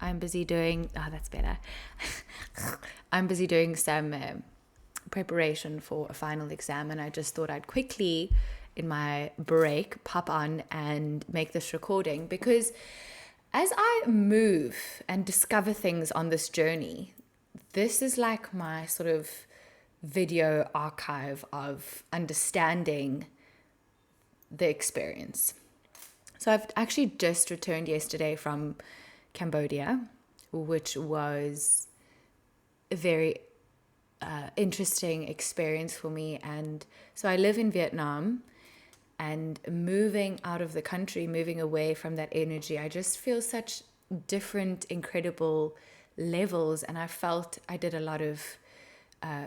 I'm busy doing, that's better. I'm busy doing some preparation for a final exam, and I just thought I'd quickly, in my break, pop on and make this recording, because as I move and discover things on this journey, this is like my sort of video archive of understanding the experience. So I've actually just returned yesterday from Cambodia, which was a very interesting experience for me. And so I live in Vietnam, and moving out of the country, moving away from that energy, I just feel such different, incredible levels. And I felt I did a lot of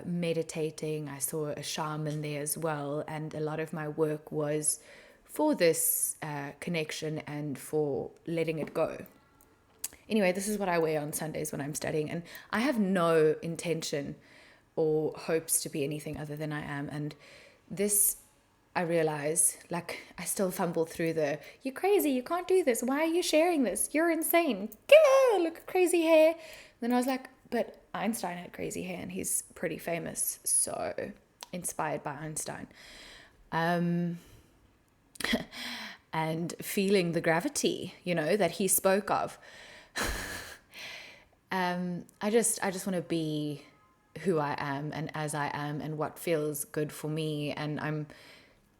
meditating. I saw a shaman there as well. And a lot of my work was for this connection and for letting it go. Anyway, this is what I wear on Sundays when I'm studying. And I have no intention or hopes to be anything other than I am. And this, I realize, like, I still fumble through the, you're crazy, you can't do this, why are you sharing this, you're insane, look at crazy hair. Then I was like, but Einstein had crazy hair and he's pretty famous, so inspired by Einstein. And feeling the gravity, that he spoke of. I just want to be who I am and as I am and what feels good for me. And I'm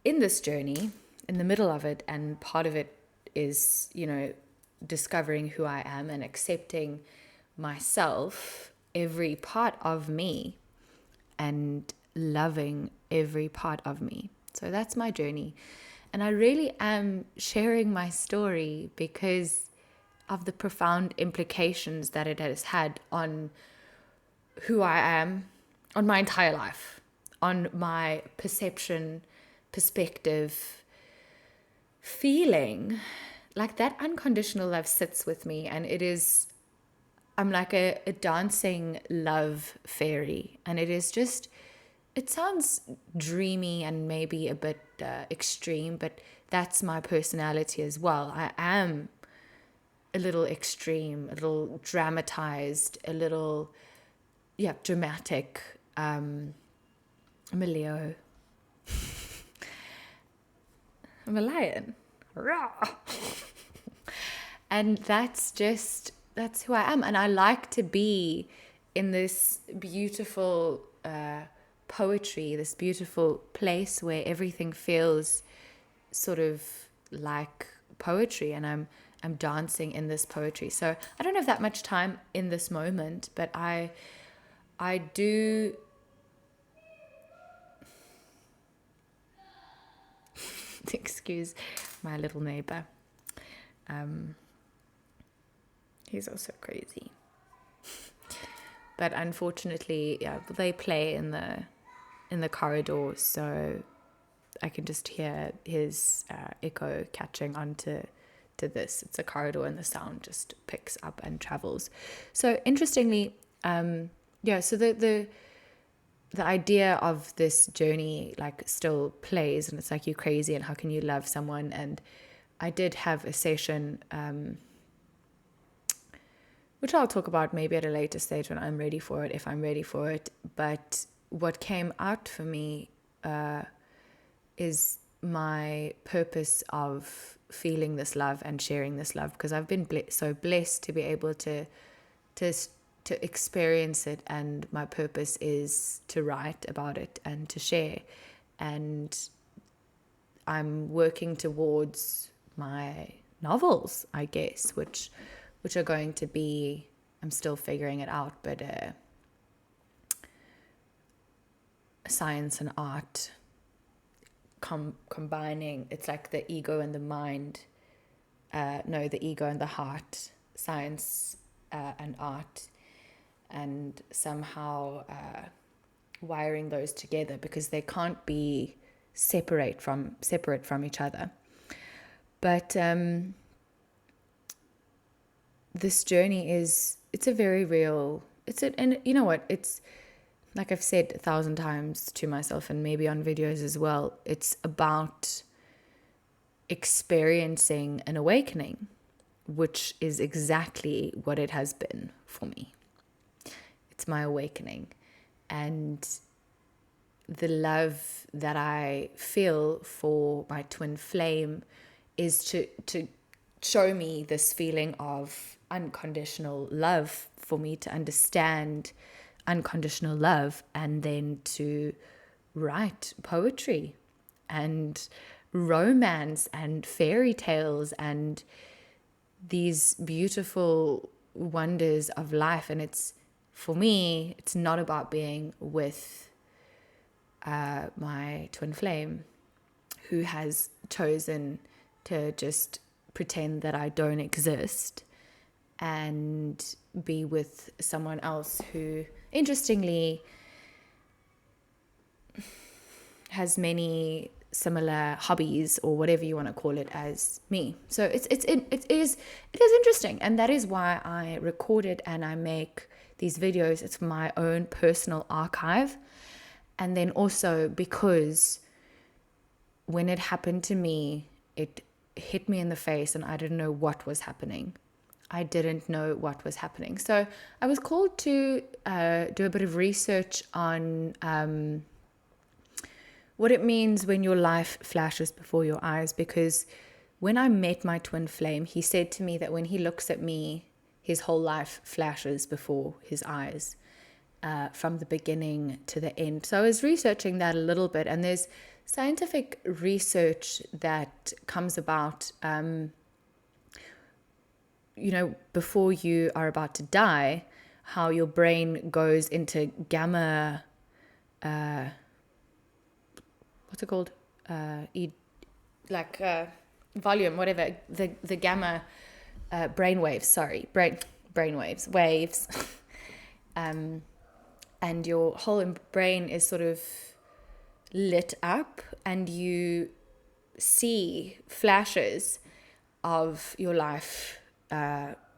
in this journey, in the middle of it, and part of it is, discovering who I am and accepting myself, every part of me, and loving every part of me. So that's my journey. And I really am sharing my story because of the profound implications that it has had on who I am, on my entire life, on my perception, perspective, feeling. Like, that unconditional love sits with me, and I'm like a dancing love fairy. And it is just, it sounds dreamy and maybe a bit extreme, but that's my personality as well. I am a little extreme, a little dramatized, a little, dramatic. I'm a Leo. I'm a lion. And that's who I am. And I like to be in this beautiful poetry, this beautiful place where everything feels sort of like poetry, and I'm dancing in this poetry. So I don't have that much time in this moment, but I do. Excuse my little neighbor. He's also crazy. But unfortunately, they play in the corridor, so I can just hear his echo catching onto this. It's a corridor, and the sound just picks up and travels. So interestingly, so the idea of this journey still plays, and it's like, you're crazy and how can you love someone? And I did have a session, which I'll talk about maybe at a later stage when I'm ready for it, if I'm ready for it. But what came out for me is my purpose of feeling this love and sharing this love, because I've been so blessed to be able to experience it, and my purpose is to write about it and to share. And I'm working towards my novels, I guess, which are going to be, I'm still figuring it out, but science and art combining. It's like the ego and the mind, the ego and the heart, science and art, and somehow wiring those together, because they can't be separate from each other. But this journey it's a very real, and you know what, it's like I've said 1,000 times to myself, and maybe on videos as well, it's about experiencing an awakening. which is exactly what it has been for me. It's my awakening. And the love that I feel for my twin flame is to show me this feeling of unconditional love, for me to understand unconditional love, and then to write poetry and romance and fairy tales and these beautiful wonders of life. And it's, for me, it's not about being with my twin flame who has chosen to just pretend that I don't exist and be with someone else who, interestingly, has many similar hobbies or whatever you want to call it as me. So it is interesting, and that is why I record it and I make these videos. It's my own personal archive. And then also because when it happened to me, it hit me in the face and I didn't know what was happening. I didn't know what was happening. So I was called to do a bit of research on what it means when your life flashes before your eyes. Because when I met my twin flame, he said to me that when he looks at me, his whole life flashes before his eyes. From the beginning to the end. So I was researching that a little bit, and there's scientific research that comes about, before you are about to die, how your brain goes into gamma, what's it called? Volume, whatever, the gamma brain waves, waves. And your whole brain is sort of lit up, and you see flashes of your life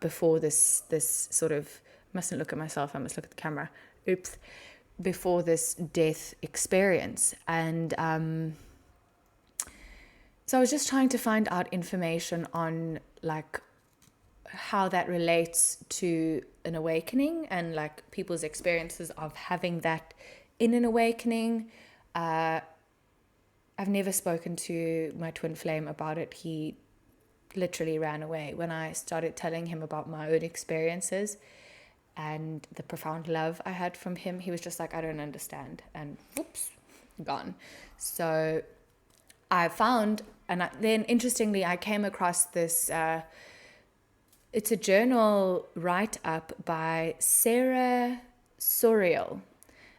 before this sort of, mustn't look at myself, I must look at the camera. Oops. Before this death experience. And so I was just trying to find out information on like how that relates to an awakening and like people's experiences of having that in an awakening. I've never spoken to my twin flame about it. He literally ran away when I started telling him about my own experiences and the profound love I had from him. He was just like, I don't understand, and whoops, gone. So I found, and then interestingly, I came across this it's a journal write-up by Sarah Soriel,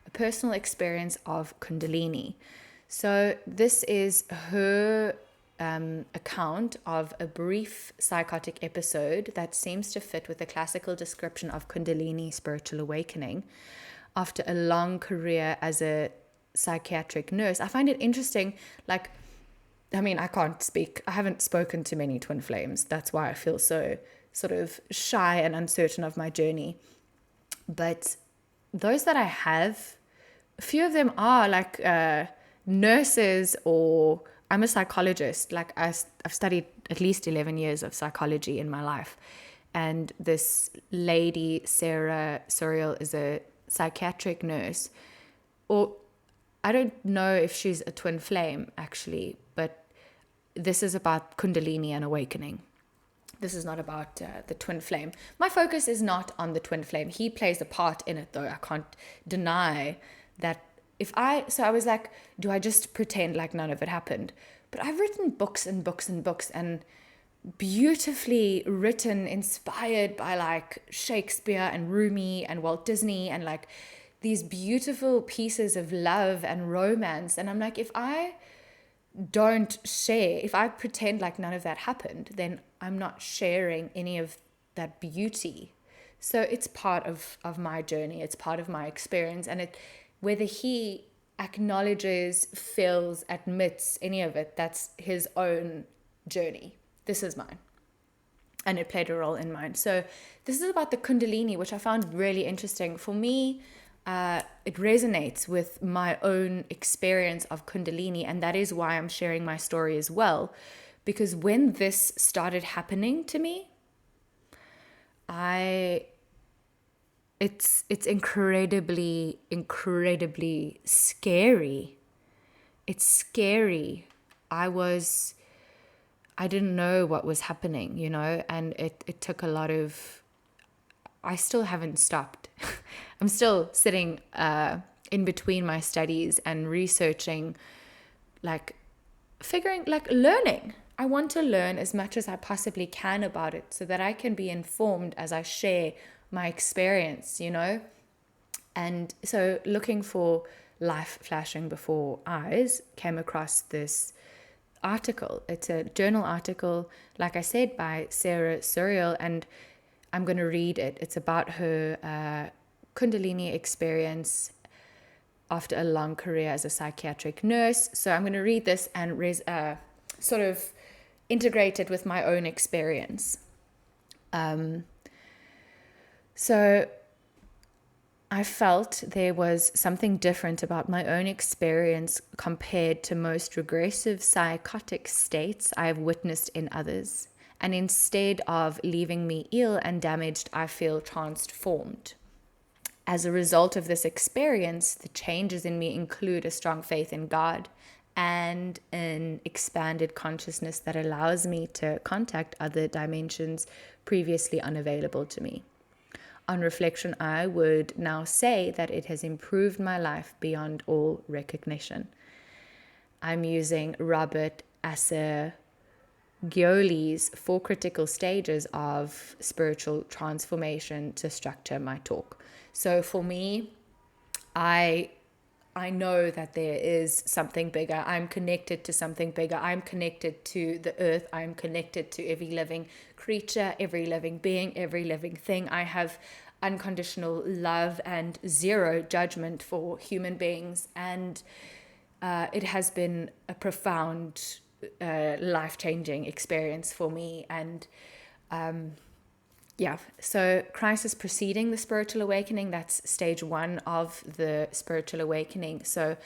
a personal experience of Kundalini. So this is her account of a brief psychotic episode that seems to fit with the classical description of Kundalini spiritual awakening after a long career as a psychiatric nurse. I find it interesting, I can't speak. I haven't spoken to many twin flames. That's why I feel so sort of shy and uncertain of my journey. But those that I have, a few of them are like nurses, or I'm a psychologist. Like I've studied at least 11 years of psychology in my life. And this lady, Sarah Soriel, is a psychiatric nurse. Or I don't know if she's a twin flame, actually, but this is about Kundalini and awakening. This is not about the twin flame. My focus is not on the twin flame. He plays a part in it, though. I can't deny that. So I was like, do I just pretend like none of it happened? But I've written books and books and books, and beautifully written, inspired by like Shakespeare and Rumi and Walt Disney, and like these beautiful pieces of love and romance. And I'm like, if I don't share, if I pretend like none of that happened, then I'm not sharing any of that beauty. So it's part of my journey. It's part of my experience. And whether he acknowledges, feels, admits any of it, that's his own journey. This is mine. And it played a role in mine. So this is about the Kundalini, which I found really interesting. For me, it resonates with my own experience of Kundalini, and that is why I'm sharing my story as well. Because when this started happening to me, it's incredibly scary. It's scary. I didn't know what was happening, and it took a lot of, I still haven't stopped. I'm still sitting in between my studies and researching, learning. I want to learn as much as I possibly can about it so that I can be informed as I share my experience, And so looking for life flashing before eyes, came across this article. It's a journal article, like I said, by Sarah Suriel, and I'm going to read it. It's about her Kundalini experience after a long career as a psychiatric nurse. So I'm going to read this and sort of integrate it with my own experience. So I felt there was something different about my own experience compared to most regressive psychotic states I have witnessed in others. And instead of leaving me ill and damaged, I feel transformed. As a result of this experience, the changes in me include a strong faith in God and an expanded consciousness that allows me to contact other dimensions previously unavailable to me. On reflection, I would now say that it has improved my life beyond all recognition. I'm using Robert Assagioli's 4 critical stages of spiritual transformation to structure my talk. So for me, I know that there is something bigger. I'm connected to something bigger. I'm connected to the earth. I'm connected to every living creature, every living being, every living thing. I have unconditional love and zero judgment for human beings. And it has been a profound, life-changing experience for me. And so crisis preceding the spiritual awakening, that's stage 1 of the spiritual awakening. So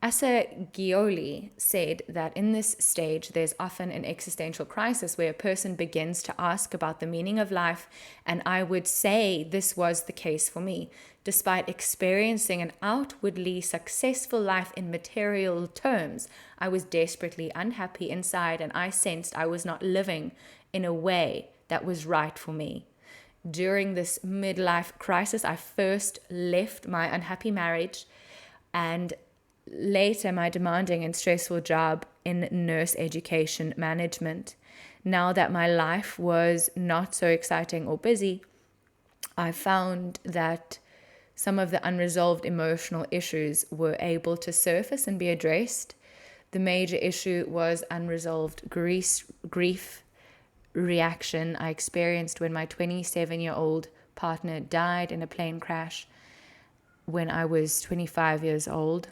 Assagioli said that in this stage, there's often an existential crisis where a person begins to ask about the meaning of life. And I would say this was the case for me. Despite experiencing an outwardly successful life in material terms, I was desperately unhappy inside, and I sensed I was not living in a way that was right for me. During this midlife crisis, I first left my unhappy marriage and later my demanding and stressful job in nurse education management. Now that my life was not so exciting or busy, I found that some of the unresolved emotional issues were able to surface and be addressed. The major issue was unresolved grief reaction I experienced when my 27-year-old partner died in a plane crash when I was 25 years old.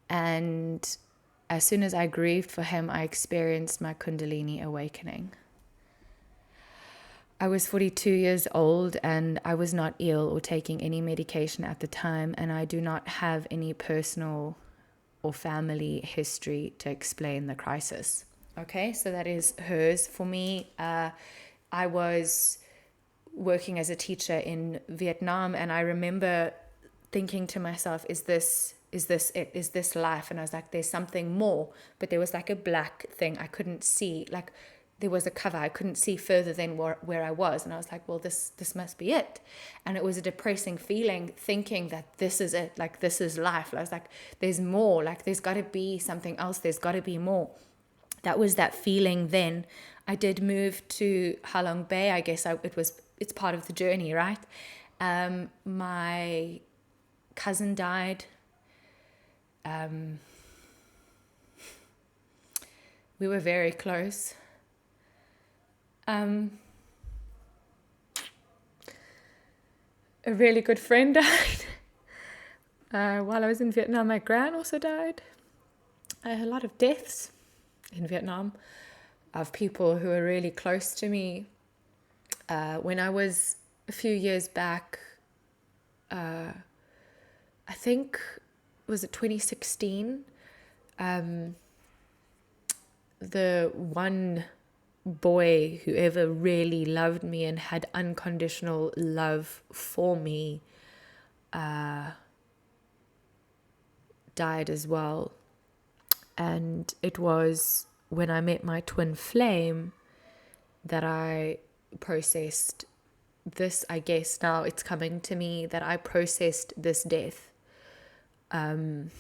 And as soon as I grieved for him, I experienced my Kundalini awakening. I was 42 years old and I was not ill or taking any medication at the time, and I do not have any personal or family history to explain the crisis. Okay, so that is hers. For me, I was working as a teacher in Vietnam, and I remember thinking to myself, is this it? Is this life? And I was like, there's something more. But there was like a black thing I couldn't see. Like there was a cover I couldn't see further than where I was. And I was like, well, this must be it. And it was a depressing feeling, thinking that this is it. Like this is life. I was like, there's more. Like there's got to be something else. There's got to be more. That was that feeling then. I did move to Halong Bay. I guess it's part of the journey, right? My cousin died. We were very close. A really good friend died. While I was in Vietnam, my gran also died. A lot of deaths in Vietnam of people who are really close to me. When I was a few years back, I think, was it 2016? The one boy who ever really loved me and had unconditional love for me died as well. And it was when I met my twin flame that I processed this, I guess now it's coming to me, that I processed this death, and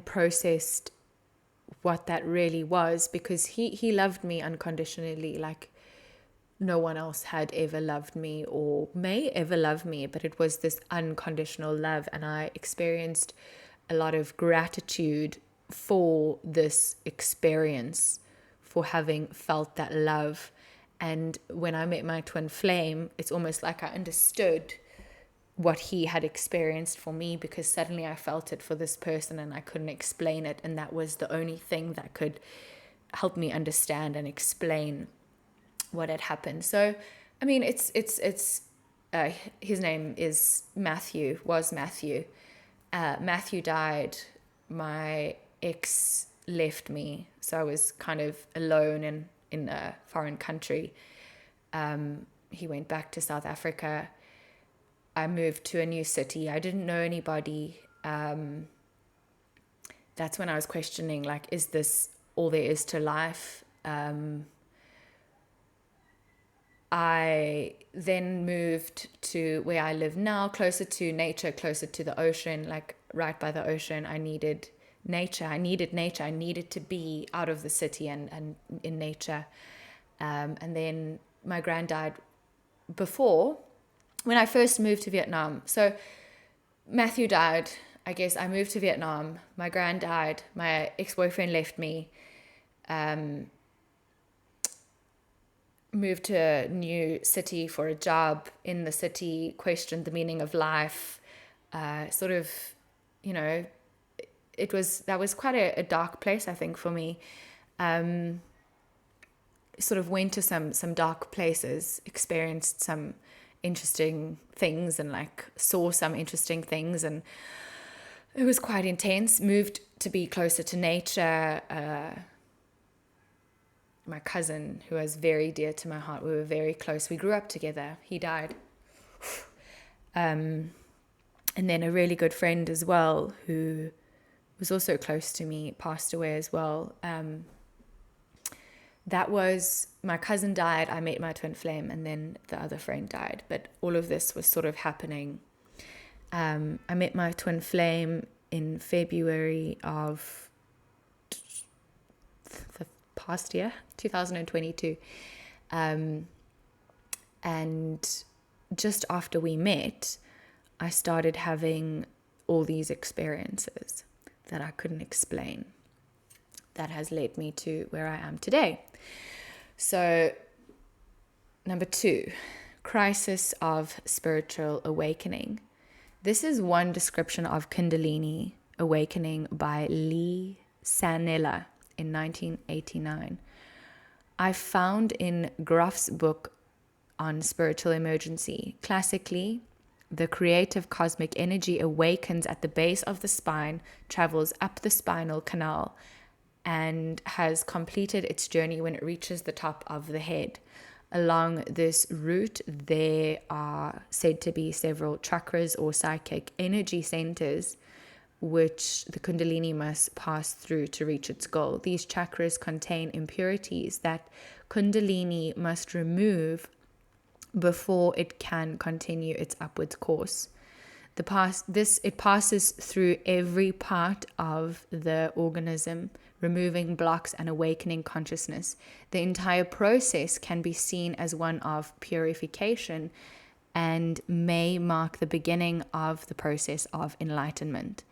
processed what that really was, because he loved me unconditionally, like no one else had ever loved me or may ever love me, but it was this unconditional love, and I experienced a lot of gratitude for this experience, for having felt that love. And when I met my twin flame, it's almost like I understood what he had experienced for me, because suddenly I felt it for this person and I couldn't explain it, and that was the only thing that could help me understand and explain what had happened. So I mean, it's his name is Matthew, was Matthew. Matthew died. My ex left me, so I was kind of alone in a foreign country. He went back to South Africa. I moved to a new city. I didn't know anybody. That's when I was questioning, like, is this all there is to life? I then moved to where I live now, closer to nature, closer to the ocean, like right by the ocean. I needed nature. I needed to be out of the city and in nature. And then my grand died before, when I first moved to Vietnam. So Matthew died. I guess I moved to Vietnam. My grand died. My ex-boyfriend left me. Moved to a new city for a job in the city, questioned the meaning of life. Sort of, you know, that was quite a dark place, I think, for me. Sort of went to some dark places, experienced some interesting things, and like saw some interesting things, and it was quite intense. Moved to be closer to nature. My cousin, who was very dear to my heart, we were very close. We grew up together. He died. And then a really good friend as well, who was also close to me, passed away as well. That was, my cousin died, I met my twin flame, and then the other friend died. But all of this was sort of happening. I met my twin flame in February of the past year, 2022. And just after we met, I started having all these experiences that I couldn't explain. That has led me to where I am today. So, number 2, crisis of spiritual awakening. This is one description of Kundalini awakening by Lee Sanella in 1989. I found in Groff's book on spiritual emergency, classically, the creative cosmic energy awakens at the base of the spine, travels up the spinal canal, and has completed its journey when it reaches the top of the head. Along this route, there are said to be several chakras or psychic energy centers which the Kundalini must pass through to reach its goal. These chakras contain impurities that Kundalini must remove before it can continue its upwards course. It passes through every part of the organism, removing blocks and awakening consciousness. The entire process can be seen as one of purification and may mark the beginning of the process of enlightenment.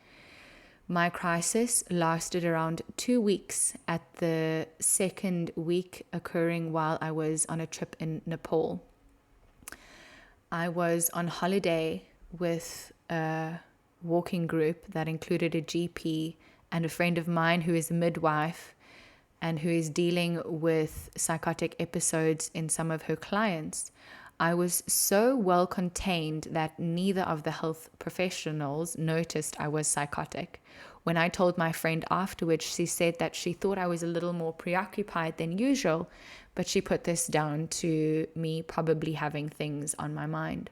My crisis lasted around 2 weeks, at the second week occurring while I was on a trip in Nepal. I was on holiday with a walking group that included a GP and a friend of mine who is a midwife and who is dealing with psychotic episodes in some of her clients. I was so well contained that neither of the health professionals noticed I was psychotic When I told my friend afterwards, she said that she thought I was a little more preoccupied than usual, but she put this down to me probably having things on my mind.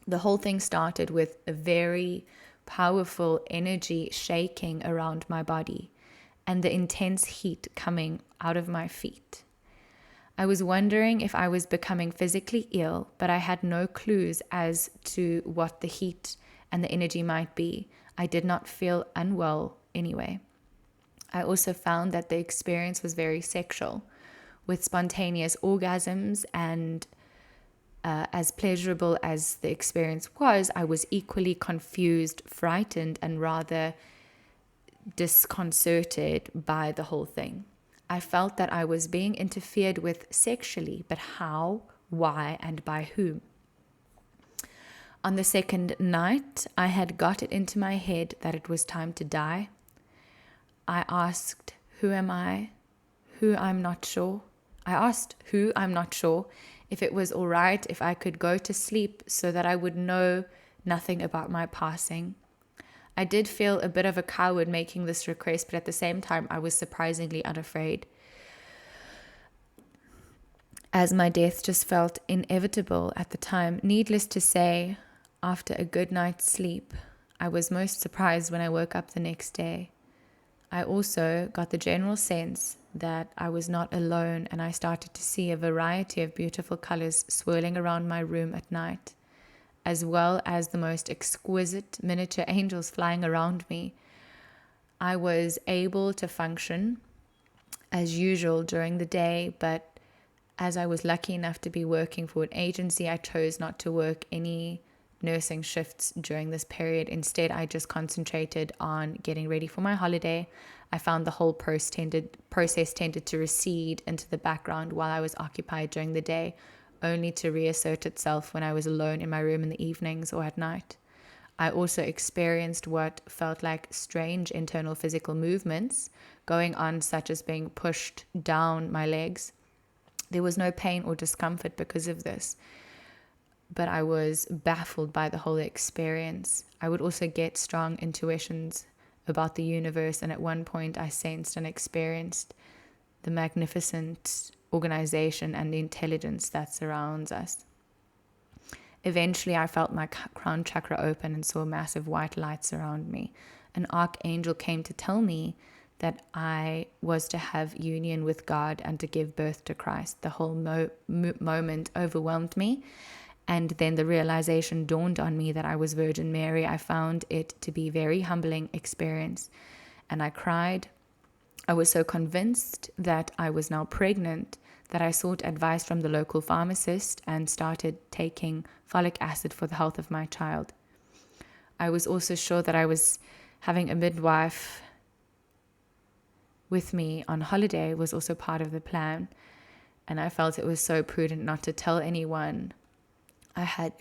The whole thing started with a very powerful energy shaking around my body and the intense heat coming out of my feet. I was wondering if I was becoming physically ill, but I had no clues as to what the heat and the energy might be. I did not feel unwell anyway. I also found that the experience was very sexual, with spontaneous orgasms, and as pleasurable as the experience was, I was equally confused, frightened, and rather disconcerted by the whole thing. I felt that I was being interfered with sexually, but how, why, and by whom? On the second night, I had got it into my head that it was time to die. I asked, who am I? Who I'm not sure. I asked who I'm not sure if it was all right if I could go to sleep so that I would know nothing about my passing. I did feel a bit of a coward making this request, but at the same time, I was surprisingly unafraid, as my death just felt inevitable at the time. Needless to say, after a good night's sleep, I was most surprised when I woke up the next day. I also got the general sense that I was not alone, and I started to see a variety of beautiful colors swirling around my room at night, as well as the most exquisite miniature angels flying around me. I was able to function as usual during the day, but as I was lucky enough to be working for an agency, I chose not to work any nursing shifts during this period. Instead, I just concentrated on getting ready for my holiday. I found the whole process tended to recede into the background while I was occupied during the day, only to reassert itself when I was alone in my room in the evenings or at night. I also experienced what felt like strange internal physical movements going on, such as being pushed down my legs. There was no pain or discomfort because of this, but I was baffled by the whole experience. I would also get strong intuitions about the universe, and at one point I sensed and experienced the magnificent organization and the intelligence that surrounds us. Eventually, I felt my crown chakra open and saw massive white lights around me. An archangel came to tell me that I was to have union with God and to give birth to Christ. The whole moment overwhelmed me, and then the realization dawned on me that I was Virgin Mary. I found it to be a very humbling experience, and I cried. I was so convinced that I was now pregnant that I sought advice from the local pharmacist and started taking folic acid for the health of my child. I was also sure that I was having a midwife with me on holiday was also part of the plan, and I felt it was so prudent not to tell anyone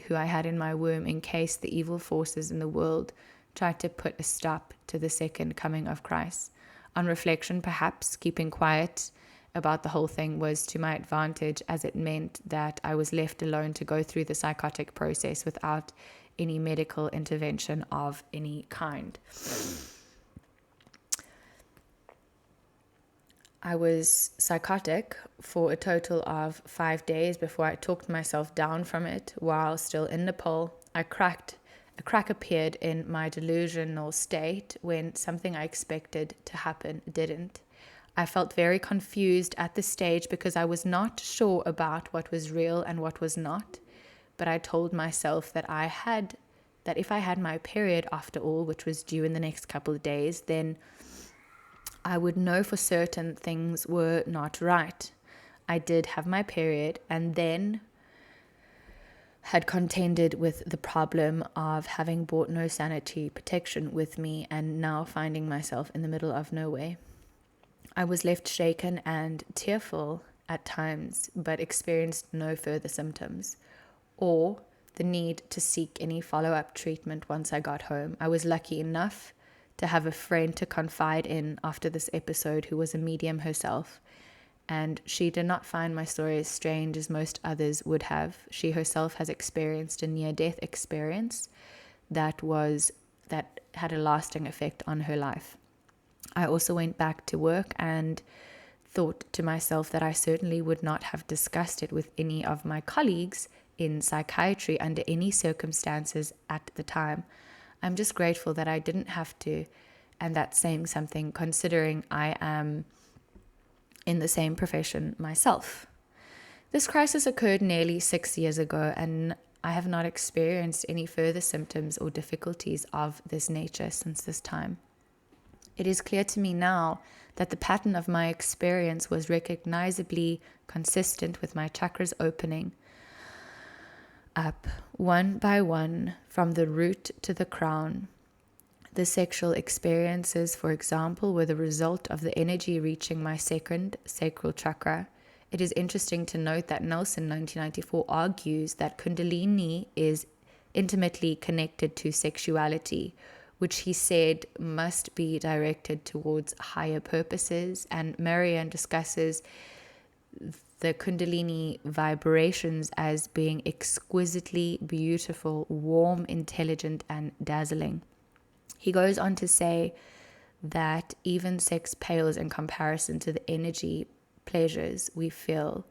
who I had in my womb, in case the evil forces in the world tried to put a stop to the second coming of Christ. On reflection, perhaps keeping quiet about the whole thing was to my advantage, as it meant that I was left alone to go through the psychotic process without any medical intervention of any kind. I was psychotic for a total of 5 days before I talked myself down from it. While still in Nepal, a crack appeared in my delusional state when something I expected to happen didn't. I felt very confused at the stage because I was not sure about what was real and what was not. But I told myself that if I had my period after all, which was due in the next couple of days, then I would know for certain things were not right. I did have my period, and then had contended with the problem of having brought no sanitary protection with me and now finding myself in the middle of nowhere. I was left shaken and tearful at times, but experienced no further symptoms or the need to seek any follow-up treatment once I got home. I was lucky enough to have a friend to confide in after this episode who was a medium herself, and she did not find my story as strange as most others would have. She herself has experienced a near-death experience that was that had a lasting effect on her life. I also went back to work and thought to myself that I certainly would not have discussed it with any of my colleagues in psychiatry under any circumstances at the time. I'm just grateful that I didn't have to, and that's saying something considering I am in the same profession myself. This crisis occurred nearly 6 years ago, and I have not experienced any further symptoms or difficulties of this nature since this time. It is clear to me now that the pattern of my experience was recognizably consistent with my chakras opening up one by one from the root to the crown. The sexual experiences, for example, were the result of the energy reaching my second sacral chakra. It is interesting to note that Nelson, 1994, argues that Kundalini is intimately connected to sexuality, which he said must be directed towards higher purposes. And Marianne discusses the Kundalini vibrations as being exquisitely beautiful, warm, intelligent, and dazzling. He goes on to say that even sex pales in comparison to the energy pleasures we feel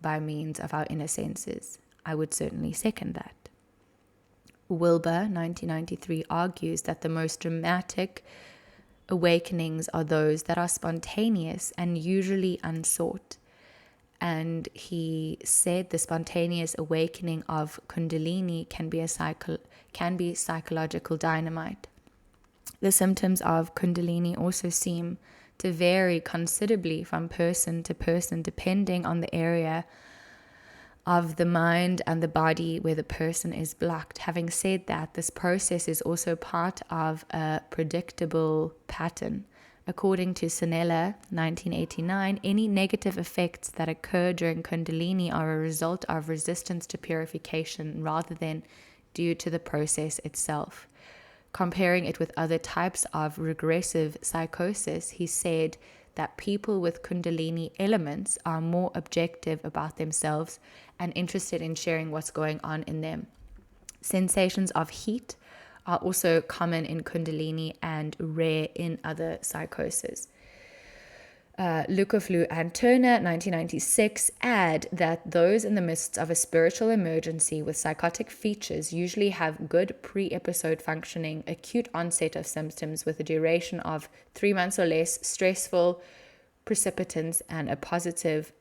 by means of our inner senses. I would certainly second that. Wilbur, 1993, argues that the most dramatic awakenings are those that are spontaneous and usually unsought. And he said the spontaneous awakening of Kundalini can be psychological dynamite. The symptoms of Kundalini also seem to vary considerably from person to person, depending on the area of the mind and the body where the person is blocked. Having said that, this process is also part of a predictable pattern. According to Sanella, 1989, any negative effects that occur during Kundalini are a result of resistance to purification rather than due to the process itself. Comparing it with other types of regressive psychosis, he said that people with Kundalini elements are more objective about themselves and interested in sharing what's going on in them. Sensations of heat are also common in Kundalini and rare in other psychoses. Lukoflu and Turner, 1996, add that those in the midst of a spiritual emergency with psychotic features usually have good pre-episode functioning, acute onset of symptoms with a duration of 3 months or less, stressful precipitants, and a positive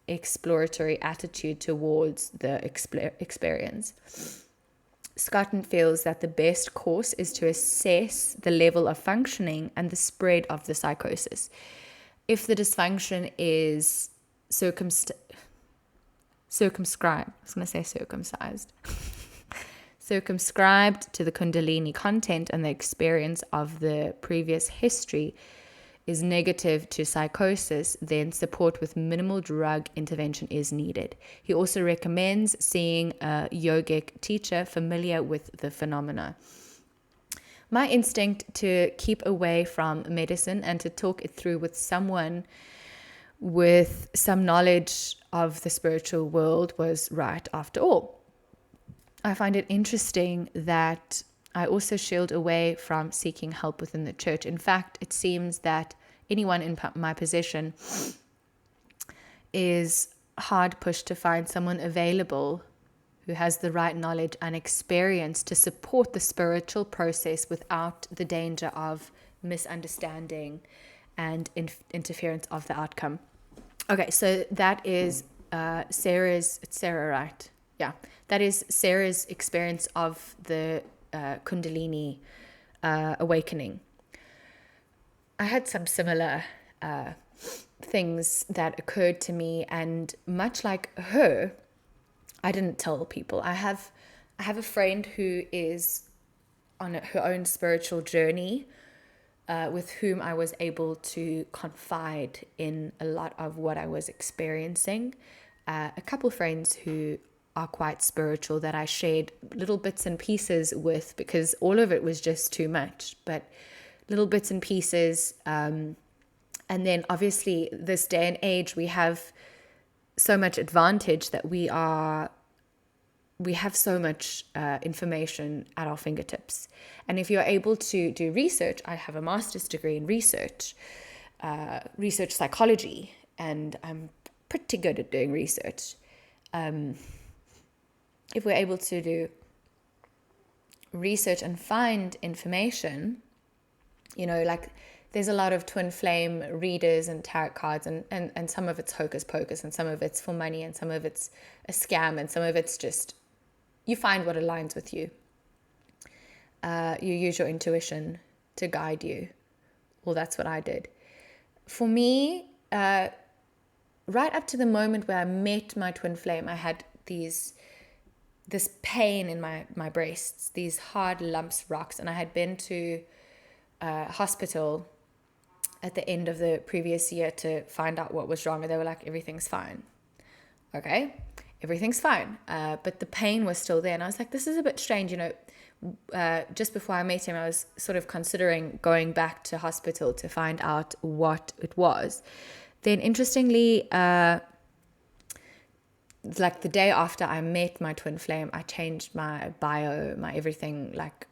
exploratory attitude towards the experience. Scotton feels that the best course is to assess the level of functioning and the spread of the psychosis. If the dysfunction is circumscribed, circumscribed to the Kundalini content and the experience of the previous history is negative to psychosis, then support with minimal drug intervention is needed. He also recommends seeing a yogic teacher familiar with the phenomena. My instinct to keep away from medicine and to talk it through with someone with some knowledge of the spiritual world was right after all. I find it interesting that I also shield away from seeking help within the church. In fact, it seems that anyone in my position is hard pushed to find someone available who has the right knowledge and experience to support the spiritual process without the danger of misunderstanding and interference of the outcome. Okay, so that is Sarah's, it's Sarah, right? Yeah, that is Sarah's experience of the Kundalini awakening. I had some similar things that occurred to me, and much like her, I didn't tell people. I have a friend who is on her own spiritual journey, with whom I was able to confide in a lot of what I was experiencing. A couple friends who are quite spiritual that I shared little bits and pieces with, because all of it was just too much, but little bits and pieces. And then obviously this day and age, we have so much advantage that we are we have so much information at our fingertips. And if you're able to do research, I have a master's degree in research psychology, and I'm pretty good at doing research. If we're able to do research and find information, like there's a lot of twin flame readers and tarot cards, and some of it's hocus pocus, and some of it's for money, and some of it's a scam, and some of it's just you find what aligns with you. You use your intuition to guide you. Well, that's what I did. For me, right up to the moment where I met my twin flame, I had this pain in my breasts, these hard lumps, rocks, and I had been to hospital at the end of the previous year to find out what was wrong, and they were like, everything's fine. Okay, everything's fine, but the pain was still there, and I was like, this is a bit strange. Just before I met him, I was sort of considering going back to hospital to find out what it was. Then interestingly, like the day after I met my twin flame, I changed my bio, my everything. Like,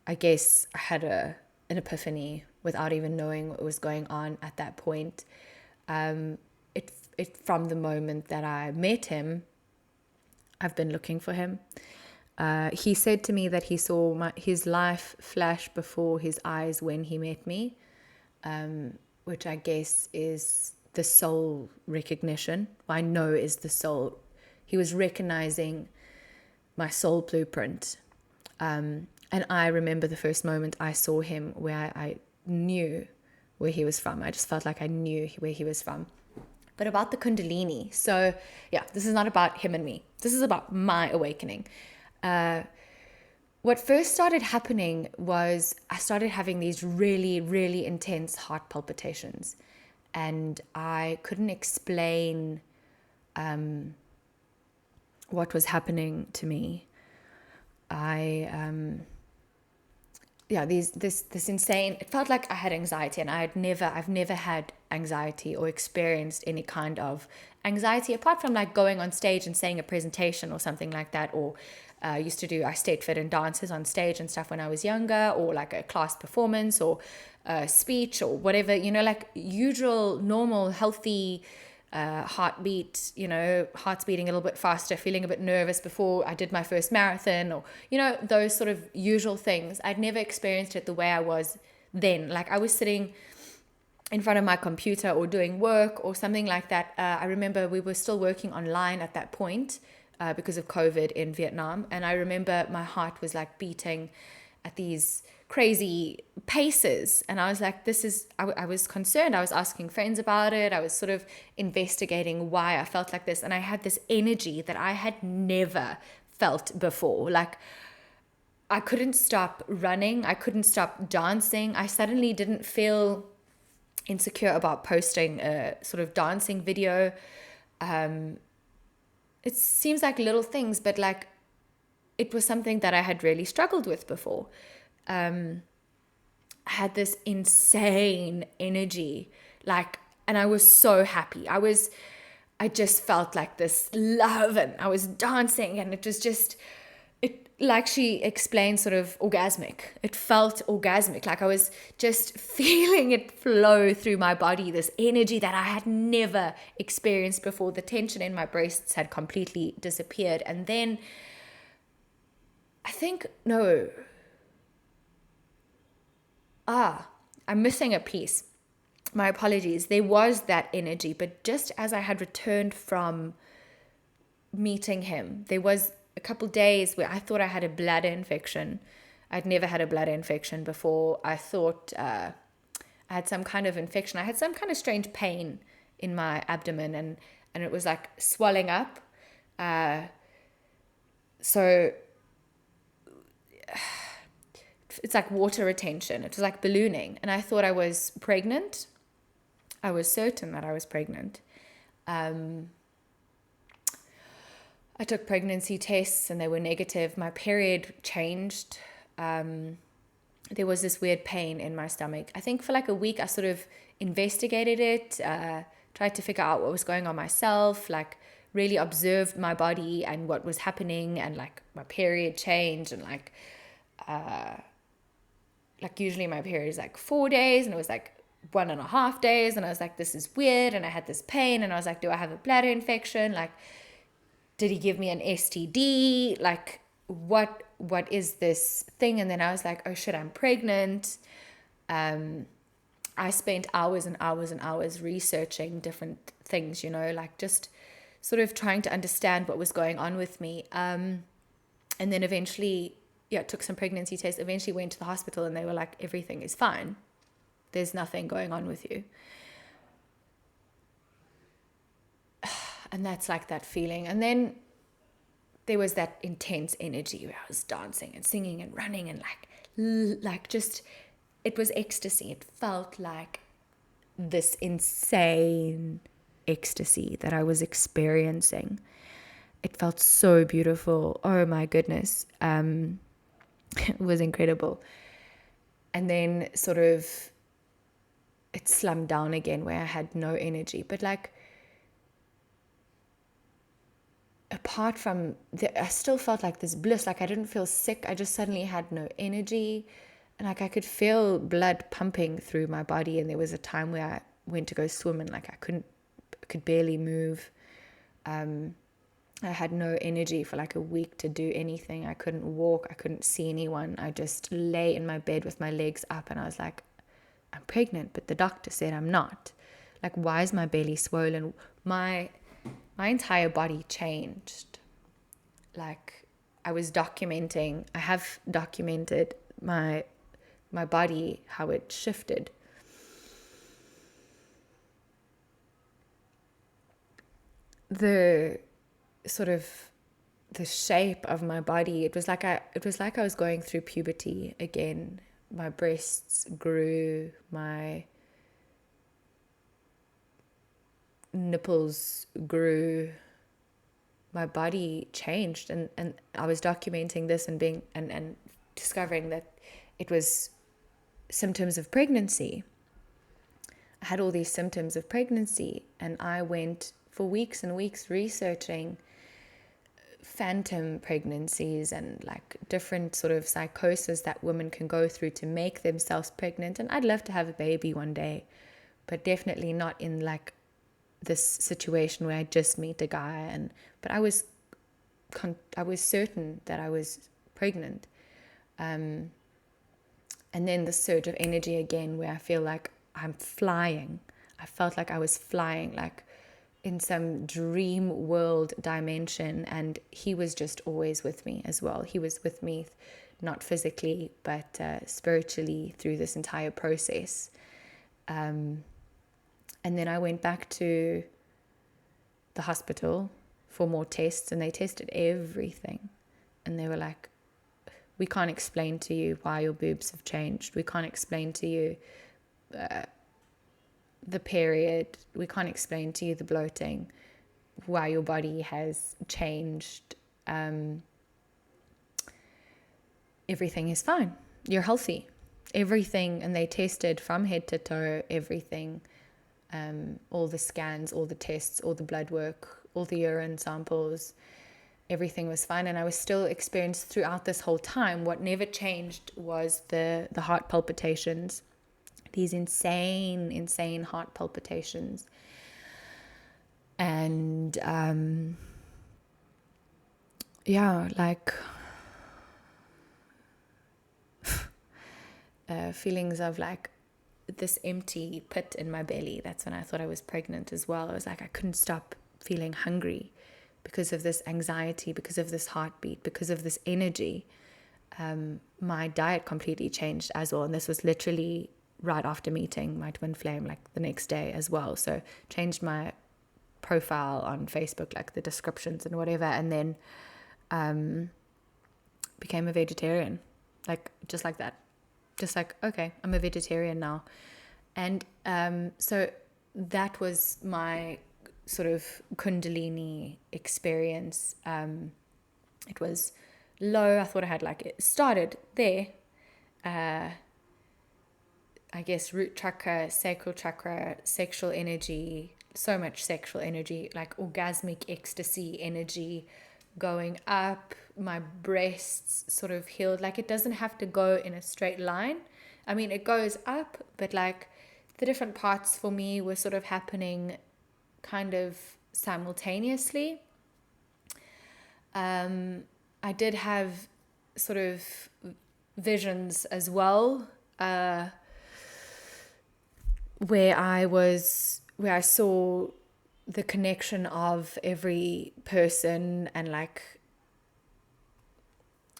I guess I had an epiphany without even knowing what was going on at that point. It from the moment that I met him, I've been looking for him. He said to me that he saw his life flash before his eyes when he met me, which I guess is the soul recognition. I know is the soul. He was recognizing my soul blueprint. And I remember the first moment I saw him where I knew where he was from. I just felt like I knew where he was from. But about the Kundalini. So yeah, this is not about him and me. This is about my awakening. What first started happening was I started having these really, really intense heart palpitations. And I couldn't explain what was happening to me. This insane, it felt like I had anxiety, and I've never had anxiety or experienced any kind of anxiety apart from like going on stage and saying a presentation or something like that, or I state fit in dances on stage and stuff when I was younger, or like a class performance or a speech or whatever, like usual, normal, healthy heartbeat, heart's beating a little bit faster, feeling a bit nervous before I did my first marathon, or, those sort of usual things. I'd never experienced it the way I was then. Like I was sitting in front of my computer or doing work or something like that. I remember we were still working online at that point because of COVID in Vietnam. And I remember my heart was like beating at these crazy paces, and I was like, I was concerned. I was asking friends about it. I was sort of investigating why I felt like this, and I had this energy that I had never felt before. Like I couldn't stop running, I couldn't stop dancing. I suddenly didn't feel insecure about posting a sort of dancing video. It seems like little things, but like it was something that I had really struggled with before. I had this insane energy, and I was so happy. I just felt like this love, and I was dancing, and it was just, like she explained, sort of orgasmic. It felt orgasmic. Like I was just feeling it flow through my body, this energy that I had never experienced before. The tension in my breasts had completely disappeared. And then I'm missing a piece. My apologies. There was that energy, but just as I had returned from meeting him, there was a couple days where I thought I had a bladder infection. I'd never had a bladder infection before. I thought I had some kind of infection. I had some kind of strange pain in my abdomen, and it was like swelling up. So it's like water retention. It was like ballooning. And I thought I was pregnant. I was certain that I was pregnant. I took pregnancy tests and they were negative. My period changed. There was this weird pain in my stomach. I think for like a week I sort of investigated it, tried to figure out what was going on myself, like really observed my body and what was happening, and like my period changed, and like usually my period is like 4 days, and it was like 1.5 days, and I was like, this is weird, and I had this pain, and I was like, do I have a bladder infection? Like, did he give me an STD? Like, what is this thing? And then I was like, oh shit, I'm pregnant. I spent hours and hours and hours researching different things, like just sort of trying to understand what was going on with me. And then eventually, took some pregnancy tests, eventually went to the hospital, and they were like, everything is fine. There's nothing going on with you. And that's like that feeling. And then there was that intense energy where I was dancing and singing and running, and like just, it was ecstasy. It felt like this insane ecstasy that I was experiencing. It felt so beautiful. Oh my goodness. It was incredible. And then sort of it slumped down again where I had no energy. But like, apart from I still felt like this bliss. Like, I didn't feel sick. I just suddenly had no energy. And like, I could feel blood pumping through my body. And there was a time where I went to go swim, and like, I could barely move. I had no energy for like a week to do anything. I couldn't walk. I couldn't see anyone. I just lay in my bed with my legs up, and I was like, I'm pregnant, but the doctor said I'm not. Like, why is my belly swollen? My entire body changed. Like, I have documented my body, how it shifted. The sort of the shape of my body, it was like I was going through puberty again. My breasts grew, my nipples grew, my body changed, and I was documenting this and being and discovering that it was symptoms of pregnancy. I had all these symptoms of pregnancy, and I went for weeks and weeks researching phantom pregnancies and like different sort of psychosis that women can go through to make themselves pregnant. And I'd love to have a baby one day, but definitely not in like this situation where I just meet a guy. But I was certain that I was pregnant. And then the surge of energy again, where I feel like I'm flying. I felt like I was flying, like in some dream world dimension, and he was just always with me as well. He was with me, not physically, but spiritually through this entire process. And then I went back to the hospital for more tests, and they tested everything. And they were like, we can't explain to you why your boobs have changed. We can't explain to you the period. We can't explain to you the bloating, why your body has changed. Everything is fine. You're healthy. Everything, and they tested from head to toe, everything, all the scans, all the tests, all the blood work, all the urine samples, everything was fine. And I was still experienced throughout this whole time. What never changed was the heart palpitations. These insane heart palpitations. And like feelings of like this empty pit in my belly. That's when I thought I was pregnant as well. I was like, I couldn't stop feeling hungry because of this anxiety, because of this heartbeat, because of this energy. My diet completely changed as well. And this was literally right after meeting my twin flame, like the next day as well. So changed my profile on Facebook, like the descriptions and whatever, and then became a vegetarian, like just like that. Just like, okay, I'm a vegetarian now. And so that was my sort of Kundalini experience. It was low. I thought I had like, it started there. I guess root chakra, sacral chakra, sexual energy, so much sexual energy, like orgasmic ecstasy energy going up. My breasts sort of healed. Like, it doesn't have to go in a straight line. I mean, it goes up, but like the different parts for me were sort of happening kind of simultaneously. I did have sort of visions as well, where I saw the connection of every person, and like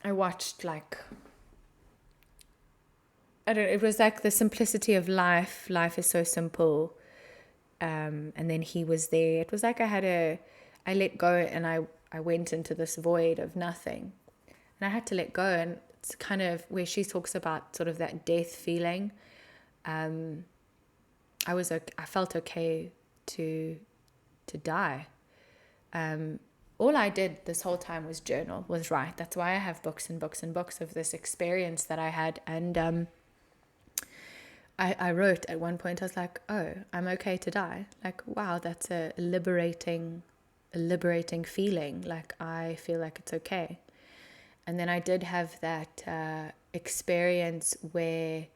I watched, like, I don't know, it was like the simplicity of life. Life is so simple. And then he was there. It was like I let go, and I went into this void of nothing, and I had to let go. And it's kind of where she talks about sort of that death feeling. I felt okay to die. All I did this whole time was journal, was write. That's why I have books and books and books of this experience that I had. And I wrote at one point, I was like, oh, I'm okay to die. Like, wow, that's a liberating feeling. Like, I feel like it's okay. And then I did have that experience where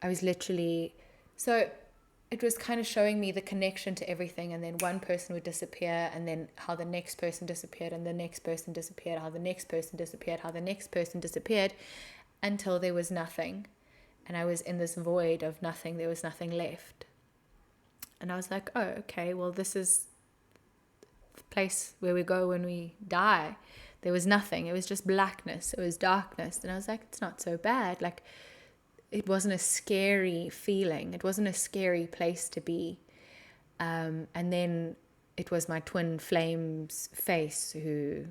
I was literally, so it was kind of showing me the connection to everything. And then one person would disappear, and then how the next person disappeared, and the next person disappeared, how the next person disappeared, how the next person disappeared, until there was nothing. And I was in this void of nothing. There was nothing left. And I was like, oh, okay, well, this is the place where we go when we die. There was nothing. It was just blackness. It was darkness. And I was like, it's not so bad. Like, it wasn't a scary feeling. It wasn't a scary place to be. And then it was my twin flame's face who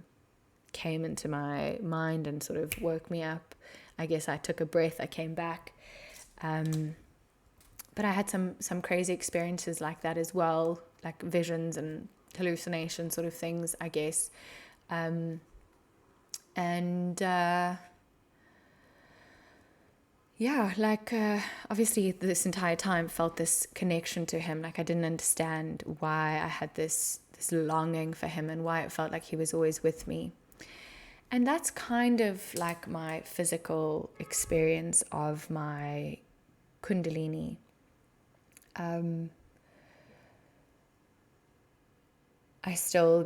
came into my mind and sort of woke me up. I guess I took a breath. I came back. But I had some crazy experiences like that as well, like visions and hallucination sort of things, I guess. Obviously this entire time felt this connection to him. Like, I didn't understand why I had this longing for him, and why it felt like he was always with me. And that's kind of like my physical experience of my Kundalini. I still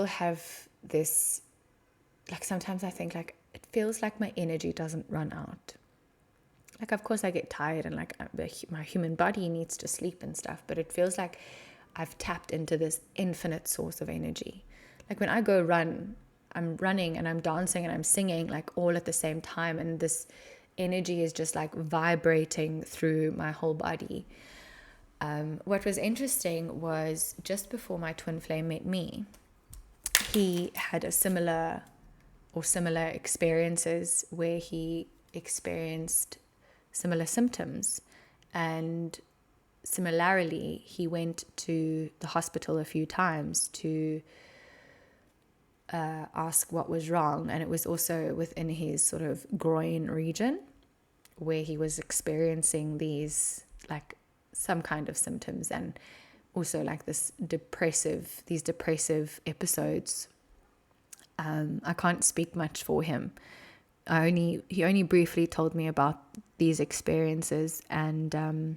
have this, like, sometimes I think, like, it feels like my energy doesn't run out. Like, of course I get tired, and like my human body needs to sleep and stuff, but it feels like I've tapped into this infinite source of energy. Like, when I go run, I'm running and I'm dancing and I'm singing, like, all at the same time, and this energy is just like vibrating through my whole body. What was interesting was just before my twin flame met me, he had a similar experiences where he experienced similar symptoms, and similarly he went to the hospital a few times to ask what was wrong. And it was also within his sort of groin region where he was experiencing these, like, some kind of symptoms, and also like these depressive episodes. I can't speak much for him. He only briefly told me about these experiences, and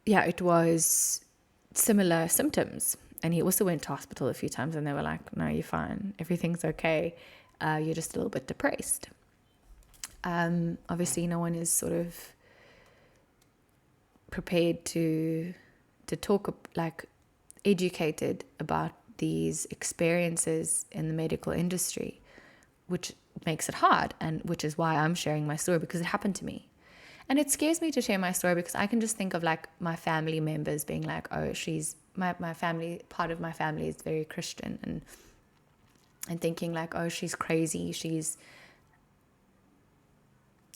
it was similar symptoms. And he also went to hospital a few times, and they were like, no, you're fine, everything's okay, you're just a little bit depressed. Obviously no one is sort of prepared to talk, like, educated about these experiences in the medical industry, which makes it hard, and which is why I'm sharing my story, because it happened to me. And it scares me to share my story, because I can just think of, like, my family members being like, oh, she's my family, part of my family is very Christian, and thinking like, oh, she's crazy, she's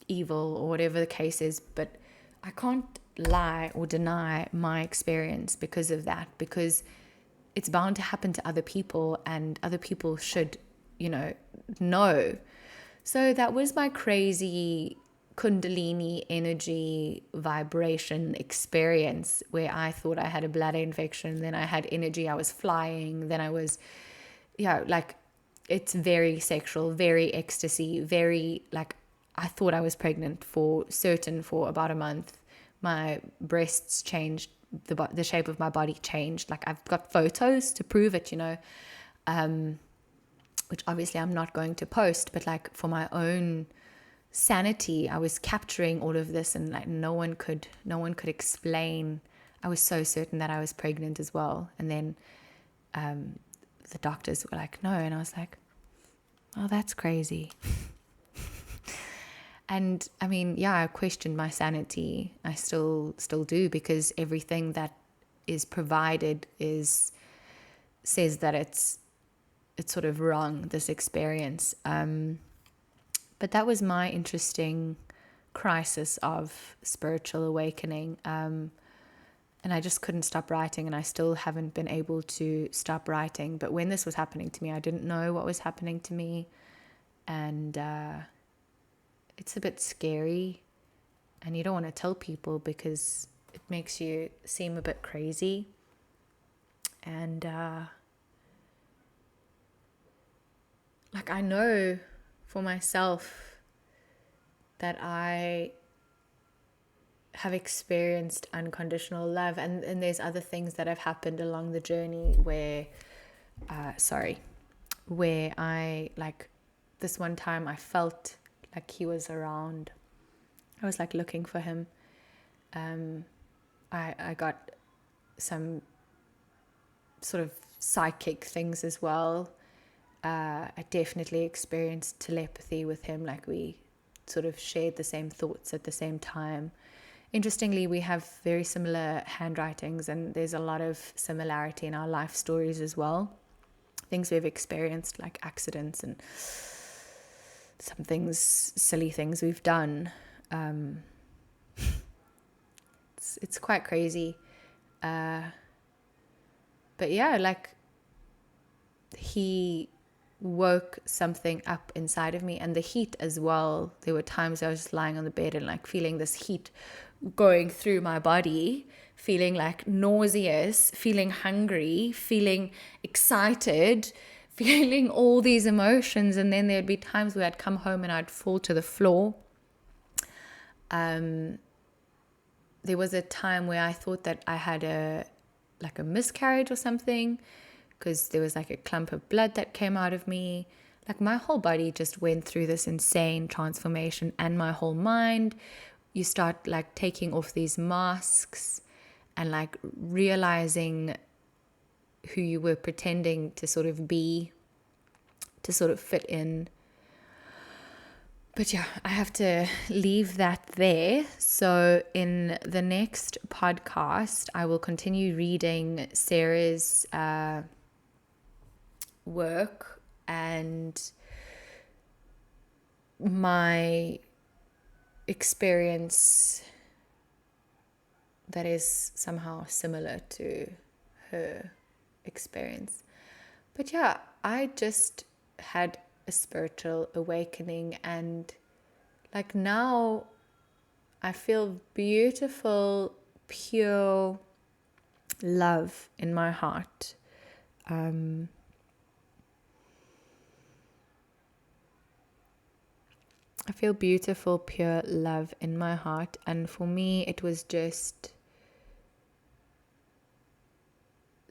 evil, or whatever the case is. But I can't lie or deny my experience because of that, because it's bound to happen to other people, and other people should, know. So that was my crazy Kundalini energy vibration experience where I thought I had a bladder infection, then I had energy, I was flying, then I was, like, it's very sexual, very ecstasy, very, like, I thought I was pregnant for certain for about a month. My breasts changed, the shape of my body changed. Like, I've got photos to prove it, which obviously I'm not going to post, but like for my own sanity, I was capturing all of this, and like no one could explain. I was so certain that I was pregnant as well. And then the doctors were like, no. And I was like, oh, that's crazy. And I mean, I questioned my sanity. I still do, because everything that is provided says that it's sort of wrong, this experience. But that was my interesting crisis of spiritual awakening. And I just couldn't stop writing, and I still haven't been able to stop writing. But when this was happening to me, I didn't know what was happening to me. And it's a bit scary. And you don't want to tell people because it makes you seem a bit crazy. And like, I know for myself that I have experienced unconditional love, and there's other things that have happened along the journey where I, like, this one time I felt like he was around. I was like looking for him. I got some sort of psychic things as well. I definitely experienced telepathy with him, like we sort of shared the same thoughts at the same time. Interestingly, we have very similar handwritings, and there's a lot of similarity in our life stories as well. Things we've experienced, like accidents and some things, silly things we've done. It's quite crazy. But yeah, like, he woke something up inside of me, and the heat as well. There were times I was just lying on the bed and like feeling this heat going through my body, feeling like nauseous, feeling hungry, feeling excited, feeling all these emotions. And then there'd be times where I'd come home and I'd fall to the floor. There was a time where I thought that I had a miscarriage or something, because there was like a clump of blood that came out of me. Like, my whole body just went through this insane transformation, and my whole mind. You start like taking off these masks and like realizing who you were pretending to sort of be, to sort of fit in. But yeah, I have to leave that there. So in the next podcast, I will continue reading Sarah's work and my experience that is somehow similar to her experience. But yeah, I just had a spiritual awakening, and like now I feel beautiful, pure love in my heart. I feel beautiful, pure love in my heart. And for me, it was just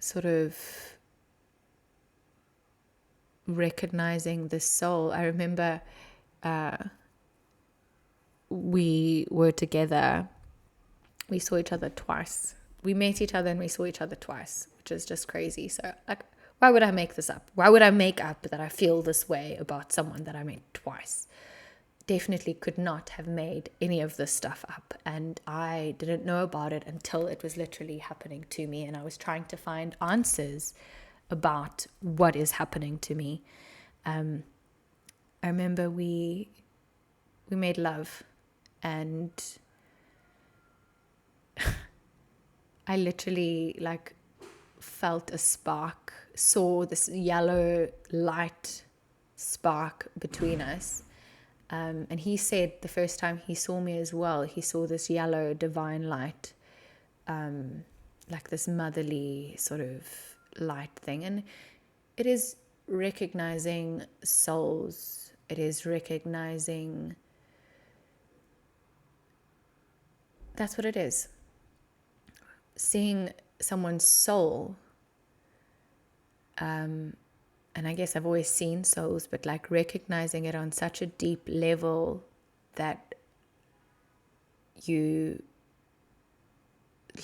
sort of recognizing the soul. I remember we were together. We saw each other twice. We met each other and we saw each other twice, which is just crazy. So, like, why would I make this up? Why would I make up that I feel this way about someone that I met twice? Definitely could not have made any of this stuff up, and I didn't know about it until it was literally happening to me, and I was trying to find answers about what is happening to me. I remember we made love, and I literally like felt a spark, saw this yellow light spark between us. And he said the first time he saw me as well, he saw this yellow divine light, like this motherly sort of light thing. And it is recognizing souls. It is recognizing, that's what it is. Seeing someone's soul. And I guess I've always seen souls, but like recognizing it on such a deep level that you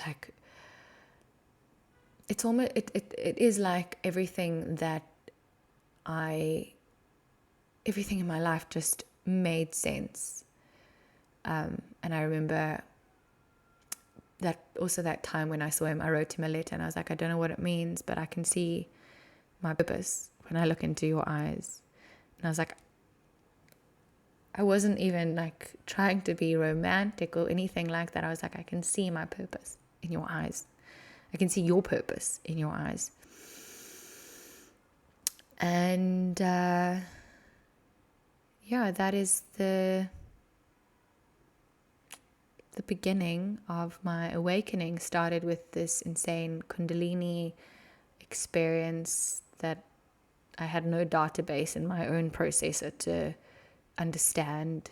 like, it's almost, it is like everything in my life just made sense. And I remember that time when I saw him, I wrote him a letter and I was like, I don't know what it means, but I can see my purpose when I look into your eyes. And I was like, I wasn't even like trying to be romantic or anything like that. I was like, I can see my purpose in your eyes. I can see your purpose in your eyes. And that is the beginning of my awakening. Started with this insane Kundalini experience that I had no database in my own processor to understand.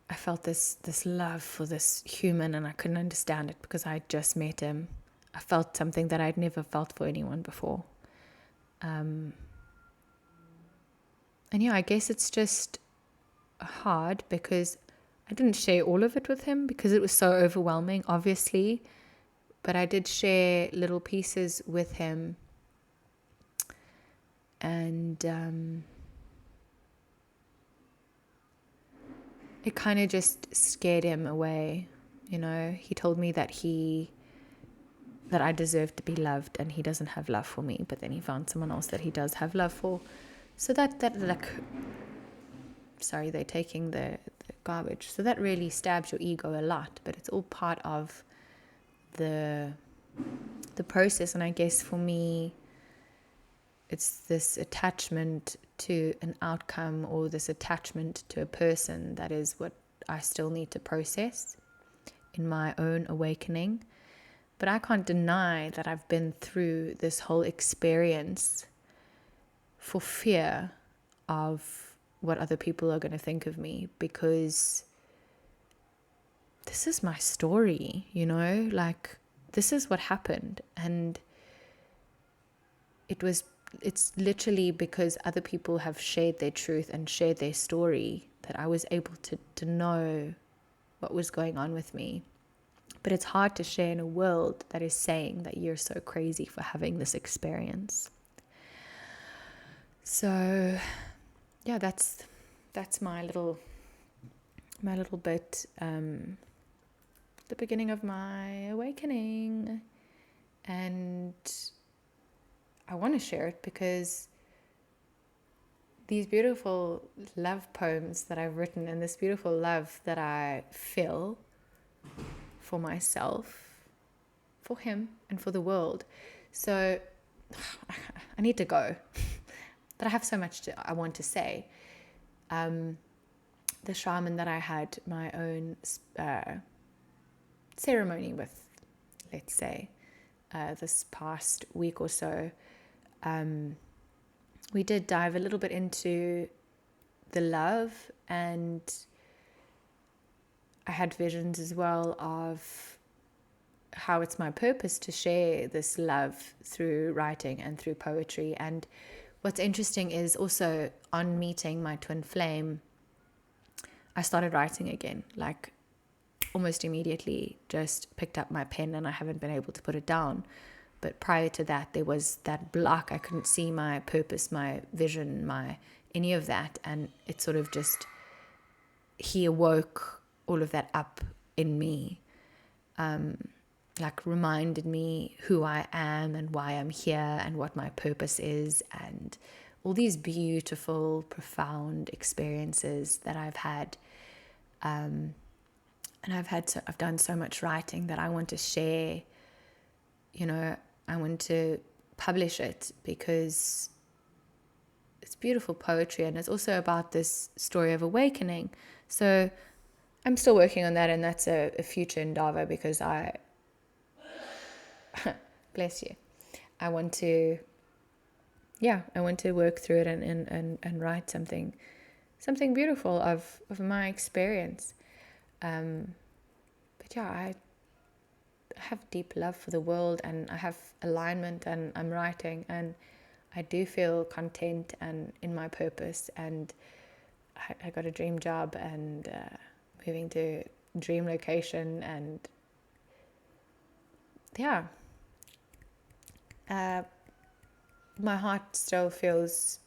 I felt this love for this human, and I couldn't understand it because I had just met him. I felt something that I'd never felt for anyone before. And I guess it's just hard because I didn't share all of it with him because it was so overwhelming, obviously. But I did share little pieces with him. And it kind of just scared him away. He told me that I deserve to be loved and he doesn't have love for me. But then he found someone else that he does have love for. So that like, sorry, they're taking the garbage. So that really stabs your ego a lot. But it's all part of the process. And I guess for me, it's this attachment to an outcome or this attachment to a person that is what I still need to process in my own awakening. But I can't deny that I've been through this whole experience for fear of what other people are going to think of me, because this is my story, like this is what happened. And it's literally because other people have shared their truth and shared their story that I was able to know what was going on with me. But it's hard to share in a world that is saying that you're so crazy for having this experience. So yeah, that's my little bit, the beginning of my awakening. And I want to share it because these beautiful love poems that I've written and this beautiful love that I feel for myself, for him, and for the world. So I need to go. But I have so much I want to say. The shaman that I had my own ceremony with, let's say, this past week or so, we did dive a little bit into the love, and I had visions as well of how it's my purpose to share this love through writing and through poetry. And what's interesting is also on meeting my twin flame, I started writing again, like almost immediately, just picked up my pen, and I haven't been able to put it down. But prior to that, there was that block. I couldn't see my purpose, my vision, any of that. And it sort of just, he awoke all of that up in me, like reminded me who I am and why I'm here and what my purpose is, and all these beautiful, profound experiences that I've had. And I've done so much writing that I want to share. I want to publish it because it's beautiful poetry, and it's also about this story of awakening. So I'm still working on that, and that's a future endeavor, because bless you, I want to work through it and write something beautiful of my experience. But yeah, I have deep love for the world, and I have alignment, and I'm writing, and I do feel content and in my purpose, and I got a dream job, and moving to dream location, and yeah, my heart still feels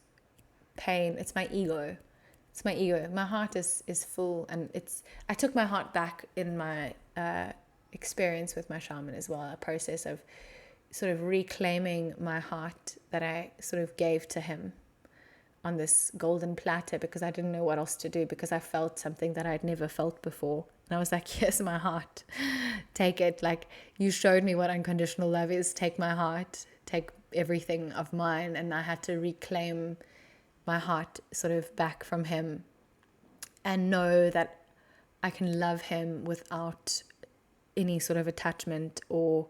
pain. It's my ego. My heart is full, and I took my heart back in my experience with my shaman as well, a process of sort of reclaiming my heart that I sort of gave to him on this golden platter, because I didn't know what else to do, because I felt something that I'd never felt before. And I was like, here's my heart, take it. Like, you showed me what unconditional love is. Take my heart, take everything of mine. And I had to reclaim my heart sort of back from him, and know that I can love him without any sort of attachment or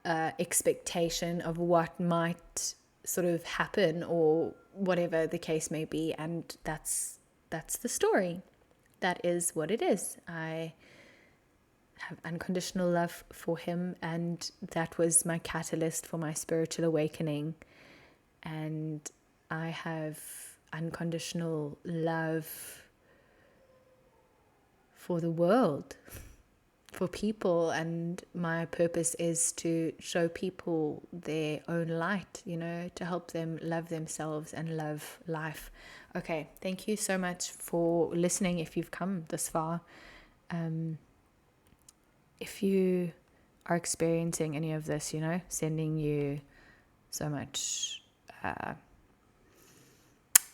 expectation of what might sort of happen, or whatever the case may be. And that's the story. That is what it is. I have unconditional love for him, and that was my catalyst for my spiritual awakening. And I have unconditional love for the world, for people, and my purpose is to show people their own light, to help them love themselves and love life. Okay, thank you so much for listening, if you've come this far. If you are experiencing any of this, sending you so much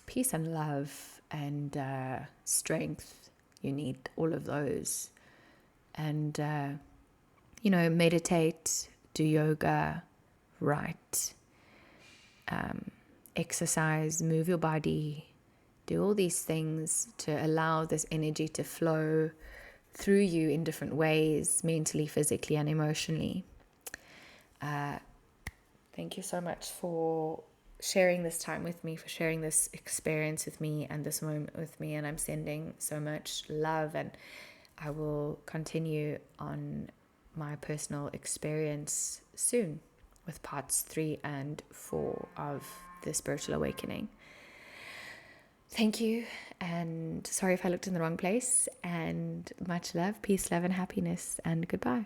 peace and love and strength. You need all of those. And, meditate, do yoga, write, exercise, move your body, do all these things to allow this energy to flow through you in different ways, mentally, physically, and emotionally. Thank you so much for sharing this time with me, for sharing this experience with me and this moment with me. And I'm sending so much love, and I will continue on my personal experience soon with parts 3 and 4 of the spiritual awakening. Thank you, and sorry if I looked in the wrong place, and much love, peace, love, and happiness, and goodbye.